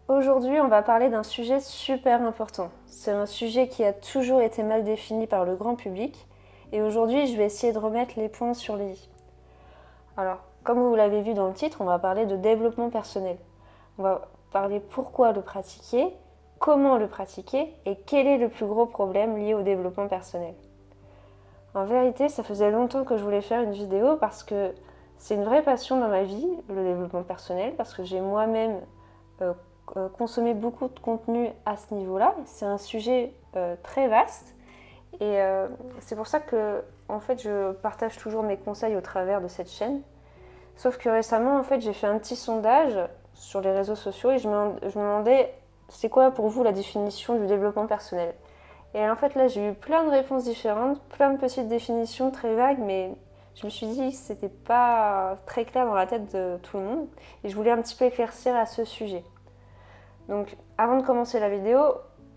Aujourd'hui, on va parler d'un sujet super important. C'est un sujet qui a toujours été mal défini par le grand public et aujourd'hui, je vais essayer de remettre les points sur les i. Alors, comme vous l'avez vu dans le titre, on va parler de développement personnel. On va parler pourquoi le pratiquer, comment le pratiquer et quel est le plus gros problème lié au développement personnel. En vérité, ça faisait longtemps que je voulais faire une vidéo parce que c'est une vraie passion dans ma vie, le développement personnel, parce que j'ai moi-même consommé beaucoup de contenu à ce niveau-là. C'est un sujet très vaste et c'est pour ça que en fait, je partage toujours mes conseils au travers de cette chaîne. Sauf que récemment, en fait, j'ai fait un petit sondage sur les réseaux sociaux et je me demandais c'est quoi pour vous la définition du développement personnel. Et en fait, là, j'ai eu plein de réponses différentes, plein de petites définitions très vagues, mais je me suis dit que c'était pas très clair dans la tête de tout le monde. Et je voulais un petit peu éclaircir à ce sujet. Donc, avant de commencer la vidéo,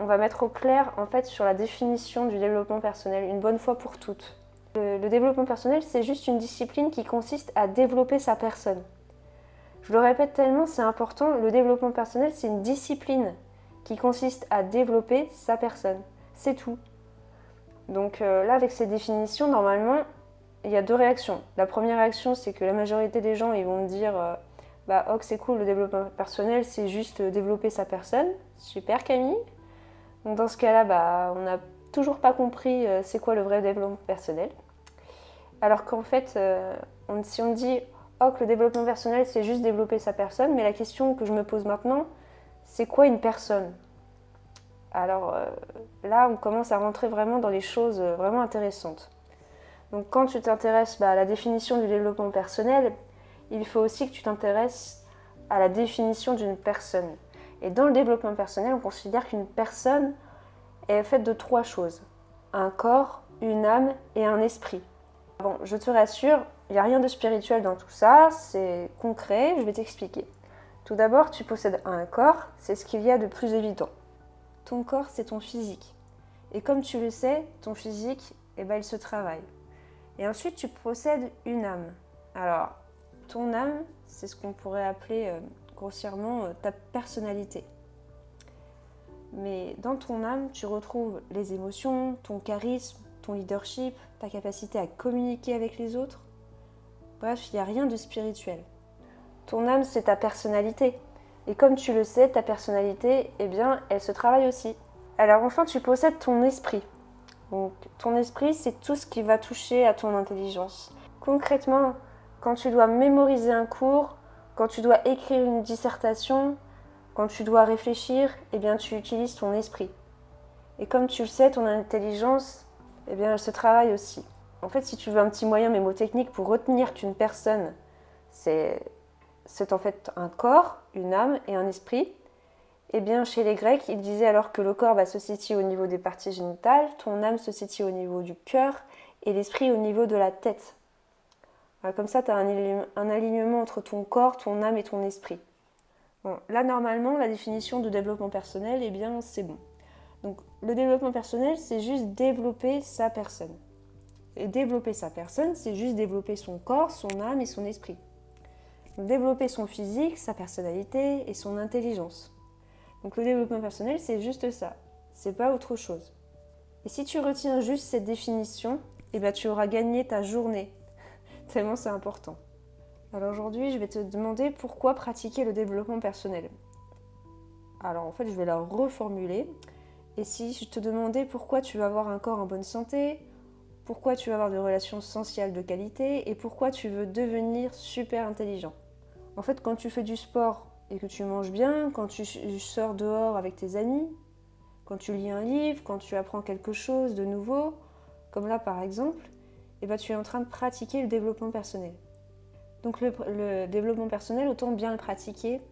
on va mettre au clair en fait sur la définition du développement personnel, une bonne fois pour toutes. Le développement personnel, c'est juste une discipline qui consiste à développer sa personne. Je le répète tellement, c'est important, le développement personnel, c'est une discipline qui consiste à développer sa personne. C'est tout. Donc là, avec ces définitions, normalement, il y a deux réactions. La première réaction, c'est que la majorité des gens, ils vont me dire bah, oh, c'est cool, le développement personnel, c'est juste développer sa personne. Super, Camille. Donc dans ce cas-là, bah, on n'a toujours pas compris c'est quoi le vrai développement personnel. Alors qu'en fait, si on dit oh, que le développement personnel, c'est juste développer sa personne, mais la question que je me pose maintenant, c'est quoi une personne ? Alors là, on commence à rentrer vraiment dans les choses vraiment intéressantes. Donc quand tu t'intéresses à la définition du développement personnel, il faut aussi que tu t'intéresses à la définition d'une personne. Et dans le développement personnel, on considère qu'une personne est faite de trois choses. Un corps, une âme et un esprit. Bon, je te rassure, il n'y a rien de spirituel dans tout ça, c'est concret, je vais t'expliquer. Tout d'abord, tu possèdes un corps, c'est ce qu'il y a de plus évident. Ton corps, c'est ton physique. Et comme tu le sais, ton physique, il se travaille. Et ensuite, tu possèdes une âme. Alors, ton âme, c'est ce qu'on pourrait appeler grossièrement ta personnalité. Mais dans ton âme, tu retrouves les émotions, ton charisme, ton leadership, ta capacité à communiquer avec les autres. Bref, il n'y a rien de spirituel. Ton âme, c'est ta personnalité. Et comme tu le sais, ta personnalité, elle se travaille aussi. Alors enfin, tu possèdes ton esprit. Donc, ton esprit, c'est tout ce qui va toucher à ton intelligence. Concrètement, quand tu dois mémoriser un cours, quand tu dois écrire une dissertation, quand tu dois réfléchir, tu utilises ton esprit. Et comme tu le sais, ton intelligence, elle se travaille aussi. En fait, si tu veux un petit moyen mémotechnique pour retenir qu'une personne, c'est en fait un corps, une âme et un esprit. Chez les Grecs, ils disaient alors que le corps se situe au niveau des parties génitales, ton âme se situe au niveau du cœur et l'esprit au niveau de la tête. Alors, comme ça, tu as un alignement entre ton corps, ton âme et ton esprit. Bon, là, normalement, la définition de développement personnel, c'est bon. Donc, le développement personnel, c'est juste développer sa personne. Et développer sa personne, c'est juste développer son corps, son âme et son esprit. Donc, développer son physique, sa personnalité et son intelligence. Donc le développement personnel, c'est juste ça. C'est pas autre chose. Et si tu retiens juste cette définition, tu auras gagné ta journée. Tellement c'est important. Alors aujourd'hui, je vais te demander pourquoi pratiquer le développement personnel. Alors en fait, je vais la reformuler. Et si je te demandais pourquoi tu veux avoir un corps en bonne santé, pourquoi tu veux avoir des relations sociales de qualité et pourquoi tu veux devenir super intelligent. En fait, quand tu fais du sport et que tu manges bien, quand tu sors dehors avec tes amis, quand tu lis un livre, quand tu apprends quelque chose de nouveau, comme là par exemple, tu es en train de pratiquer le développement personnel. Donc le développement personnel, autant bien le pratiquer,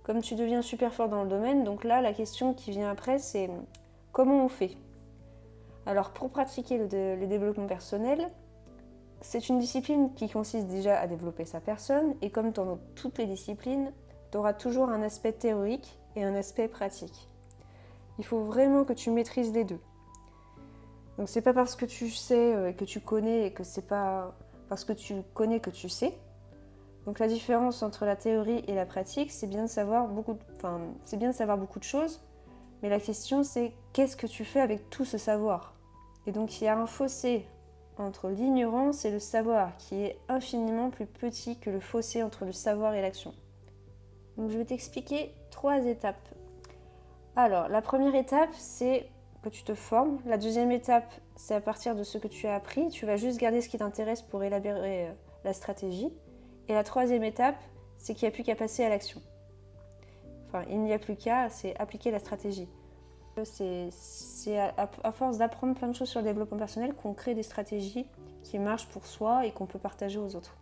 comme tu deviens super fort dans le domaine, donc là la question qui vient après c'est comment on fait ? Alors pour pratiquer le développement personnel, c'est une discipline qui consiste déjà à développer sa personne et comme dans toutes les disciplines, tu auras toujours un aspect théorique et un aspect pratique. Il faut vraiment que tu maîtrises les deux. Donc c'est pas parce que tu sais que tu connais et que c'est pas parce que tu connais que tu sais. Donc la différence entre la théorie et la pratique, c'est bien de savoir beaucoup de choses, mais la question c'est qu'est-ce que tu fais avec tout ce savoir? Et donc il y a un fossé entre l'ignorance et le savoir qui est infiniment plus petit que le fossé entre le savoir et l'action. Donc je vais t'expliquer 3 étapes. Alors la première étape c'est que tu te formes. La deuxième étape c'est à partir de ce que tu as appris, tu vas juste garder ce qui t'intéresse pour élaborer la stratégie. Et la troisième étape, c'est qu'il n'y a plus qu'à passer à l'action. Enfin, il n'y a plus qu'à, c'est appliquer la stratégie. C'est à force d'apprendre plein de choses sur le développement personnel qu'on crée des stratégies qui marchent pour soi et qu'on peut partager aux autres.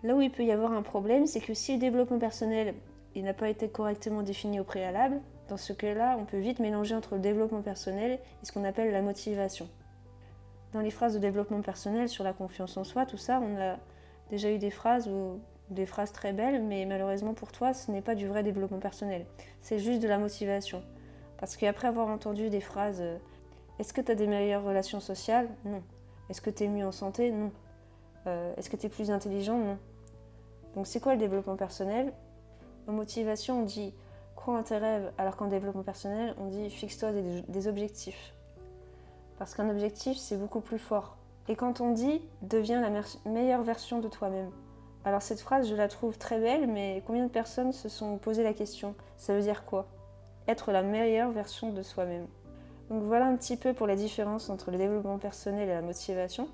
Là où il peut y avoir un problème, c'est que si le développement personnel il n'a pas été correctement défini au préalable, dans ce cas-là, on peut vite mélanger entre le développement personnel et ce qu'on appelle la motivation. Dans les phrases de développement personnel sur la confiance en soi, tout ça, on a déjà eu des phrases très belles, mais malheureusement pour toi, ce n'est pas du vrai développement personnel. C'est juste de la motivation. Parce qu'après avoir entendu des phrases est-ce que tu as des meilleures relations sociales? Non. Est-ce que tu es mieux en santé? Non. Est-ce que tu es plus intelligent? Non. Donc c'est quoi le développement personnel? En motivation, on dit crois en tes rêves, alors qu'en développement personnel, on dit fixe-toi des objectifs. Parce qu'un objectif, c'est beaucoup plus fort. Et quand on dit deviens la meilleure version de toi-même. Alors cette phrase, je la trouve très belle, mais combien de personnes se sont posé la question? Ça veut dire quoi? Être la meilleure version de soi-même. Donc voilà un petit peu pour la différence entre le développement personnel et la motivation.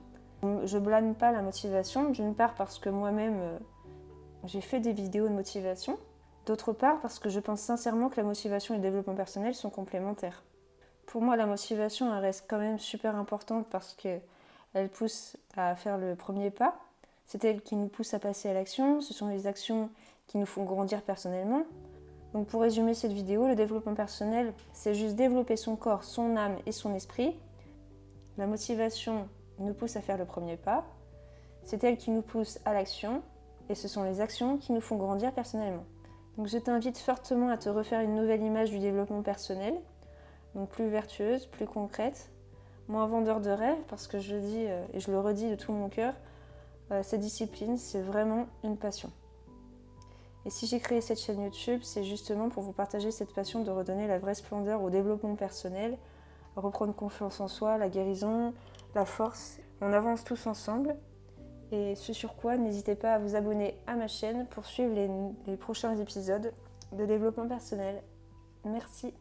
Je blâme pas la motivation, d'une part parce que moi-même j'ai fait des vidéos de motivation, d'autre part parce que je pense sincèrement que la motivation et le développement personnel sont complémentaires. Pour moi, la motivation elle reste quand même super importante parce qu'elle pousse à faire le premier pas. C'est elle qui nous pousse à passer à l'action. Ce sont les actions qui nous font grandir personnellement. Donc pour résumer cette vidéo, le développement personnel, c'est juste développer son corps, son âme et son esprit. La motivation nous pousse à faire le premier pas. C'est elle qui nous pousse à l'action. Et ce sont les actions qui nous font grandir personnellement. Donc je t'invite fortement à te refaire une nouvelle image du développement personnel. Donc plus vertueuse, plus concrète, moins vendeur de rêves, parce que je le dis et je le redis de tout mon cœur, cette discipline, c'est vraiment une passion. Et si j'ai créé cette chaîne YouTube, c'est justement pour vous partager cette passion de redonner la vraie splendeur au développement personnel, reprendre confiance en soi, la guérison, la force. On avance tous ensemble. Et ce sur quoi, n'hésitez pas à vous abonner à ma chaîne pour suivre les prochains épisodes de développement personnel. Merci.